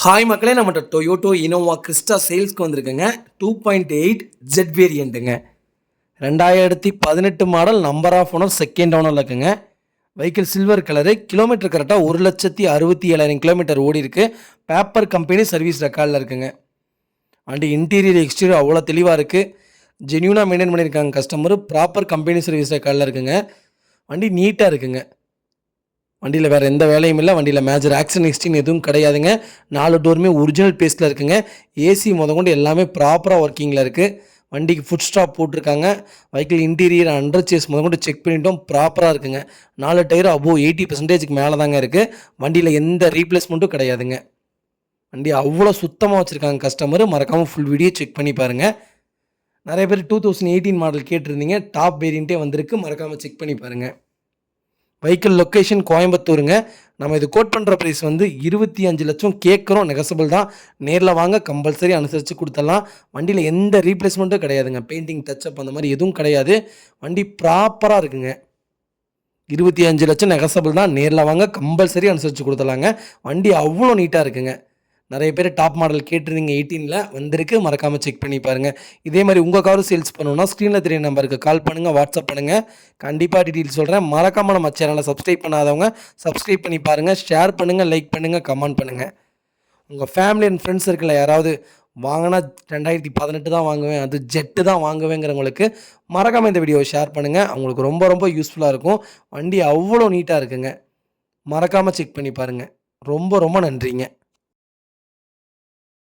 Hi மக்களே, நம்மகிட்ட Toyota Innova Crysta சேல்ஸ்க்கு வந்திருக்குங்க. 2.8 ஜெட் வேரியண்ட்டுங்க. 2018 model, number of owner second ஓனரில் இருக்குங்க. வெஹிக்கிள் சில்வர் கலரு, கிலோமீட்டர் கரெக்டாக 1,67,000 கிலோமீட்டர் ஓடி இருக்கு. பேப்பர் கம்பெனி சர்வீஸ் ரெக்கார்டில் இருக்குங்க. வண்டி இன்டீரியர் எக்ஸ்டீரியர் அவ்வளோ தெளிவாக இருக்குது. ஜென்யூனாக மெயின்டைன் பண்ணியிருக்காங்க கஸ்டமர். ப்ராப்பர் கம்பெனி சர்வீஸ் ரெக்கார்டில் இருக்குங்க. வண்டி நீட்டாக இருக்குங்க. வண்டியில் வேறு எந்த வேலையும் இல்லை. வண்டியில் மேஜர் ஆக்சிடென்ட் ஹிஸ்ட்ரி எதுவும் கிடையாதுங்க. 4 டோருமே ஒரிஜினல் பேஸில் இருக்குங்க. ஏசி கொண்டு எல்லாமே ப்ராப்பராக ஒர்க்கிங்கில் இருக்குது. வண்டிக்கு ஃபுட் ஸ்டாப் போட்டிருக்காங்க. வெஹிக்கிள் இன்டீரியர் அண்டர் சேஸ் கொண்டு செக் பண்ணிட்டோம், ப்ராப்பராக இருக்குங்க. 4 டயர் அபோவ் 80% மேலே தாங்க இருக்குது. வண்டியில் எந்த ரீப்ளேஸ்மெண்ட்டும் கிடையாதுங்க. வண்டி அவ்வளோ சுத்தமாக வச்சுருக்காங்க கஸ்டமர். மறக்காமல் ஃபுல் வீடியோ செக் பண்ணி பாருங்கள். நிறைய பேர் 2018 மாடல் கேட்டிருந்தீங்க. டாப் வேரியண்ட்டே வந்திருக்கு, மறக்காமல் செக் பண்ணி பாருங்கள். வெஹிக்கிள் லொக்கேஷன் கோயம்புத்தூருங்க. நம்ம இது கோட் பண்ணுற ப்ரைஸ் 25 லட்சம் கேட்குறோம். நெகசபிள் தான். நேரில் வாங்க, கம்பல்சரி அனுசரித்து கொடுத்துடலாம். வண்டியில் எந்த ரீப்ளேஸ்மெண்ட்டும் கிடையாதுங்க. பெயிண்டிங் டச்சப் அந்த மாதிரி எதுவும் கிடையாது. வண்டி ப்ராப்பராக இருக்குங்க. 25 லட்சம் நெகசபிள் தான். நேரில் வாங்க, கம்பல்சரி அனுசரித்து கொடுத்துடலாங்க. வண்டி அவ்வளோ நீட்டாக இருக்குங்க. நிறைய பேர் டாப் மாடல் கேட்டிருந்தீங்க. 18ல் வந்திருக்கு, மறக்காமல் செக் பண்ணி பாருங்கள். இதே மாதிரி உங்கள் காரும் சேல்ஸ் பண்ணணும்னா ஸ்க்ரீனில் தெரிய நம்பருக்கு கால் பண்ணுங்கள், வாட்ஸ்அப் பண்ணுங்கள். கண்டிப்பாக டீட்டெயில்ஸ் சொல்கிறேன். மறக்காமல் நம்ம சேனலை சப்ஸ்கிரைப் பண்ணாதவங்க சப்ஸ்கிரைப் பண்ணி பாருங்கள். ஷேர் பண்ணுங்கள், லைக் பண்ணுங்கள், கமெண்ட் பண்ணுங்கள். உங்கள் ஃபேமிலி அண்ட் ஃப்ரெண்ட்ஸ் சர்க்கிளில் யாராவது வாங்கினா 2018 தான் வாங்குவேன், அது ஜெட்டு தான் வாங்குவேங்கிறவங்களுக்கு மறக்காமல் இந்த வீடியோவை ஷேர் பண்ணுங்கள். அவங்களுக்கு ரொம்ப ரொம்ப யூஸ்ஃபுல்லாக இருக்கும். வண்டி அவ்வளோ நீட்டாக இருக்குங்க. மறக்காமல் செக் பண்ணி பாருங்கள். ரொம்ப ரொம்ப நன்றிங்க.